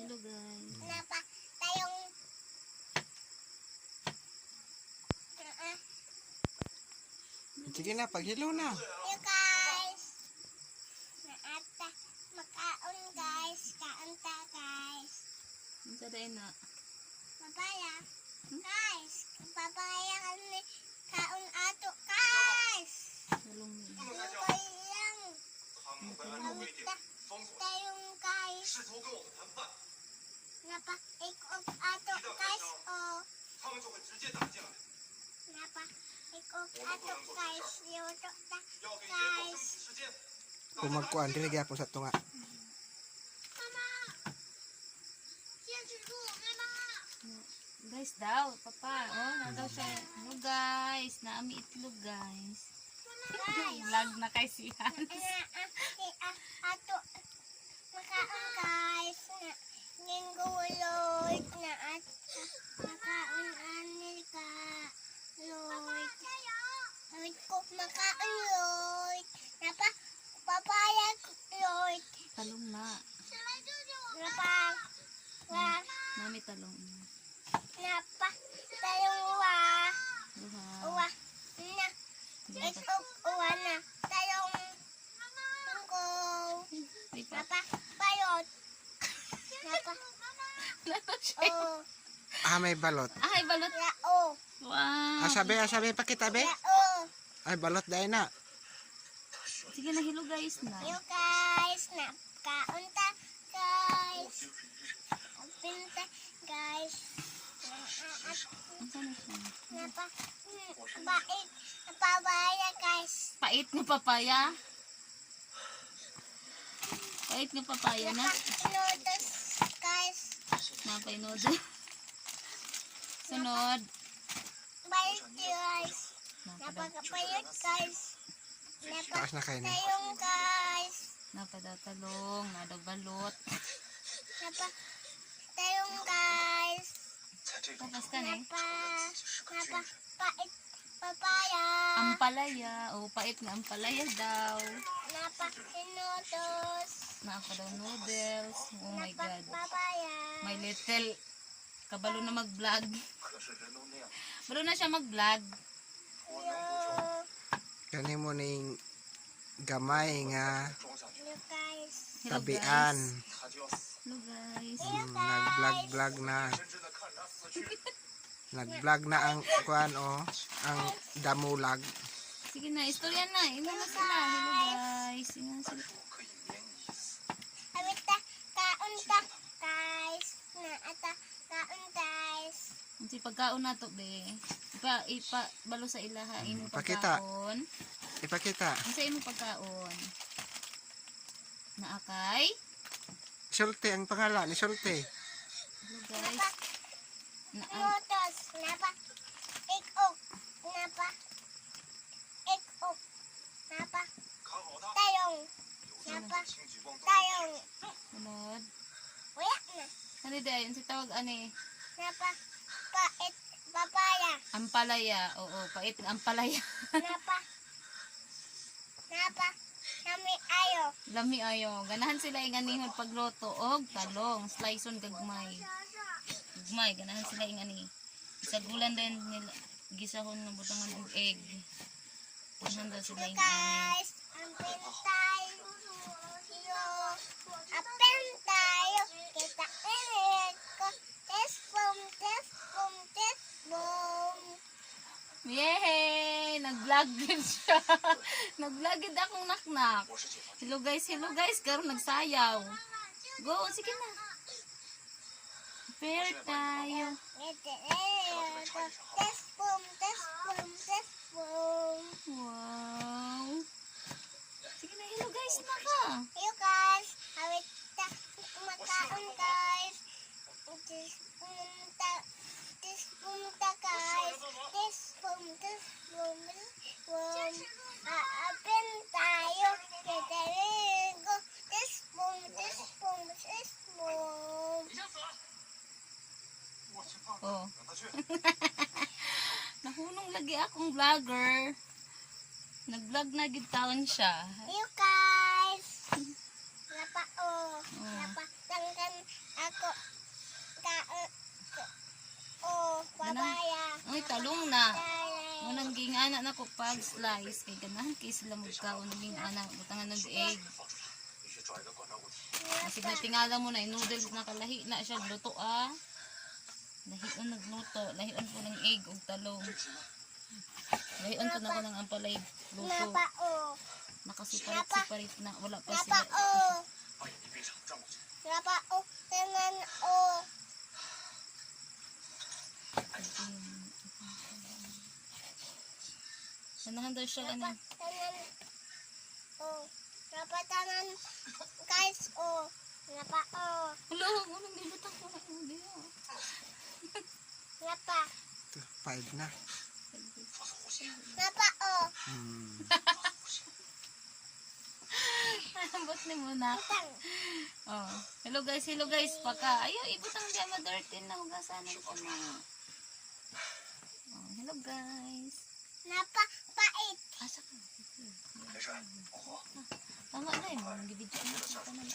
Hello guys. Napa tayong Sige na, paghilo na. you guys. Naata makaon guys, kaon ta guys. Unsa day na? Papaya. Guys, papaya kami kaon ato guys. Talong na. Papayang. Awita tayong guys. Napa ikot ato guys oh. Napa ikot ato guys. Yoto ta guys. Kung magkuhan, dili gyapon sa tunga. Mama. Guys daw, papa. Oh, na daw siya. Hello guys. Naami itlog guys. Guys. Vlog na kay si Hans. Ato makaon guys na ninggulod na at makaon anil ka Lord. Awit ko makaon Lord. Napa papaya Lord. Talong na. Napa Nami talong. napa tayong Duha. uwa na ikok uwa na tayong tungkol. Ay, pa. Napa bayot. Napa Nato siya. oh May balot. Ay, balot. lao. Wow. Asabi, pakita be. Lao. Ay, balot dahil na. Sige na, hello guys na. You guys, nakaunta guys. Pinta guys. Unsa na siya? Bait. Napabaya guys. Pait nga papaya. Pait nga papaya na. Noodles guys. Napay noodle. Sunod. Bait guys. Napadaw. Napakapayot guys. Taas na kayo na. Napatayong guys. Napadaw talong. Nadaw balot. Napatayong guys. Tapos ka na eh. Pait papaya. Ampalaya. O, pait nga ampalaya daw. Napakinotos. Napadaw noodles. Oh my God. Papaya. My little. Kabalo na mag-vlog. Balo na siya mag-vlog. Kani mo ning gamay nga You guys. Hello tabian. guys. Hello guys. Nag-vlog na. Nag-vlog na ang kuan ang damulag. Sige na, istorya na. Ina na sila. Hello guys. Ina na sila. Awita kaunta guys. Naata kaun guys. Ang si pagkaon na to, be. Balo sa ilaha. Imo Pakita. pagkaon. Ipakita. Ang sa imo pagkaon. Naakay. Sulte ang pangalan ni Sulte. Hello guys. Notos. Napa ikok. Napa ikok. Napa tayong. Napa tayong. Sunod. Wala na. Ano dahil? Si tawag ani? Napa pait papaya. Ampalaya. Oo, pait ng ampalaya. Napa nami ayo. Lami ayo. Ganahan sila yung anihon pagluto. Og talong. Sliceon gagmay. Gagmay. Ganahan sila yung ani. Isagulan din nila. Gisahon ng butangan og egg. Ganahan daw sila yung ani. Guys, ampin tayo. Ampin tayo. Kita inig ko. Test boom. Yay! Nag-vlog din siya. Nag-vlog din akong naknak. Hello guys. Karon nagsayaw. Go, sige na. Fair tayo. Test boom. Wow. Sige na, hello guys na ka. You guys, awit ta makaon guys. Tispunta guys. Tispum. Aapin tayo. Ketarigo. Tispum. Oh. Nahunong lagi akong vlogger. Nag-vlog na gid taon siya. You guys. Napa. Napatanggan ako ko. Oh, papaya. Ay, talong na. Talay. Unang gingana na ko pag slice. Kay ganahan kay sila magkaon ng gingana. Butangan ng egg. Kasi na tingala mo na, noodles na kalahi na siya. Luto ah. Lahion nagluto. Lahion ko ng egg o talong. Lahion ko na ko ng ampalay. Luto. Napa, oh. Nakasiparit-siparit na. Wala pa Napa, sila. oh. Napa, oh. Tanan, oh. Sanahan daw siya ano. Tanan, oh. Napa, tanan, guys, oh. Napa, oh. Wala, unang nilutang ko na hindi ah. Napa, 5 na. napa, oh. Ambot ni mo na. Tang. Oh. Hello guys, paka. Ayaw, ibutang di ama dirty na hugasan ng kuma. Oh, hello guys. Napa, pait. Asa ka? Tama na yun. Gibidyo na kita ng